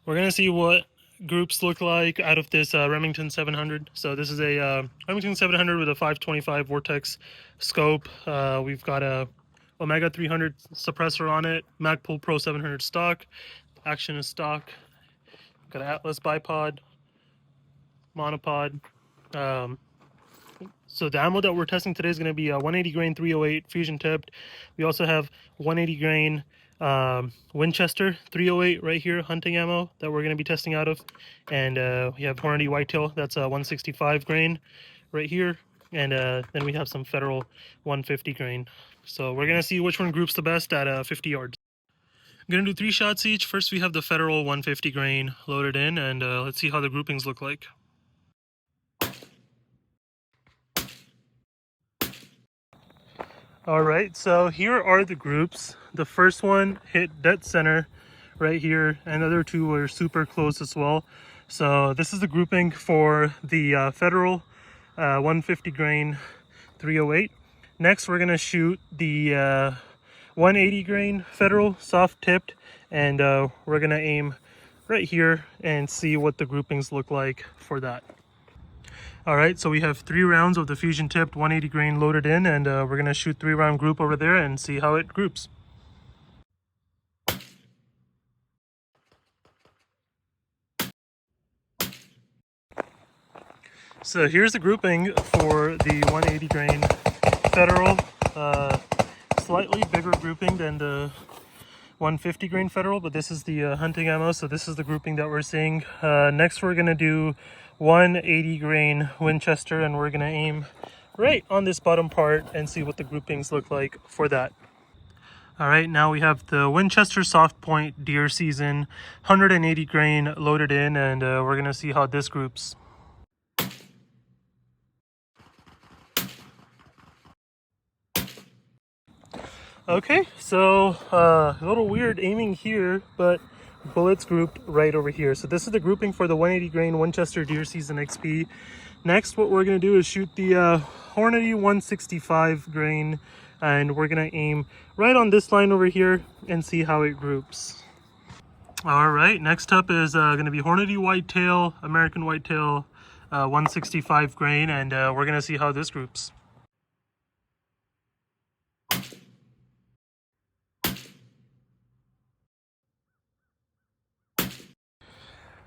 We're gonna see what groups look like out of this Remington 700. So this is a Remington 700 with a 525 Vortex scope. We've got a Omega 300 suppressor on it, Magpul Pro 700 stock, Action is stock. Got an Atlas bipod, monopod. So the ammo that we're testing today is going to be a 180 grain 308 fusion tipped. We also have 180 grain Winchester 308 right here, hunting ammo that we're going to be testing out of. And we have Hornady whitetail, that's a 165 grain right here. And then we have some Federal 150 grain. So we're going to see which one groups the best at 50 yards. I'm going to do 3 shots each. First we have the Federal 150 grain loaded in, and let's see how the groupings look like. All right, so here are the groups. The first one hit dead center right here, and the other two were super close as well. So this is the grouping for the Federal 150 grain 308. Next, we're gonna shoot the 180 grain Federal soft tipped, and we're gonna aim right here and see what the groupings look like for that. All right, so we have 3 rounds of the fusion tipped 180 grain loaded in, and we're gonna shoot 3-round group over there and see how it groups. So here's the grouping for the 180 grain Federal, slightly bigger grouping than the 150 grain Federal, but this is the hunting ammo, so this is the grouping that we're seeing. Next we're gonna do 180 grain Winchester, and we're gonna aim right on this bottom part and see what the groupings look like for that. All right, now we have the Winchester soft point deer season 180 grain loaded in, and we're gonna see how this groups. Okay, so a little weird aiming here, but bullets grouped right over here. So this is the grouping for the 180 grain Winchester deer season XP. Next, what we're gonna do is shoot the Hornady 165 grain, and we're gonna aim right on this line over here and see how it groups. All right, next up is gonna be Hornady whitetail, American whitetail 165 grain, and we're gonna see how this groups.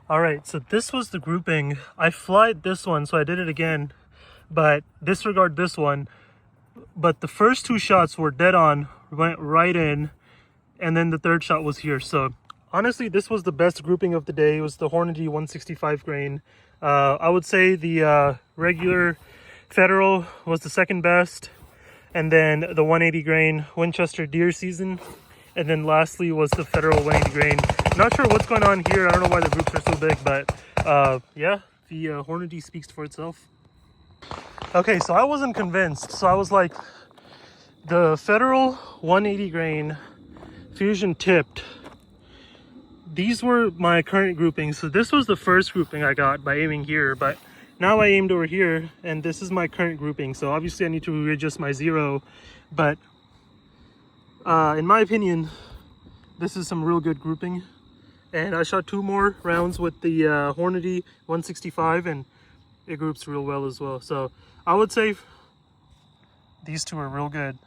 All right, so this was the grouping. I flied this one, so I did it again, but disregard this one. But the first 2 shots were dead on, went right in, and then the third shot was here. So honestly, this was the best grouping of the day. It was the Hornady 165 grain. I would say the regular Federal was the second best, and then the 180 grain Winchester deer season, and then lastly was the Federal 180 grain. Not sure what's going on here. I don't know why the groups are so big, but yeah, the Hornady speaks for itself. Okay, so I wasn't convinced. So I was like, the Federal 180 grain fusion tipped, these were my current groupings. So this was the first grouping I got by aiming here, but now I aimed over here, and this is my current grouping. So obviously I need to readjust my zero, but in my opinion, this is some real good grouping. And I shot 2 more rounds with the Hornady 165, and it groups real well as well. So I would say these two are real good.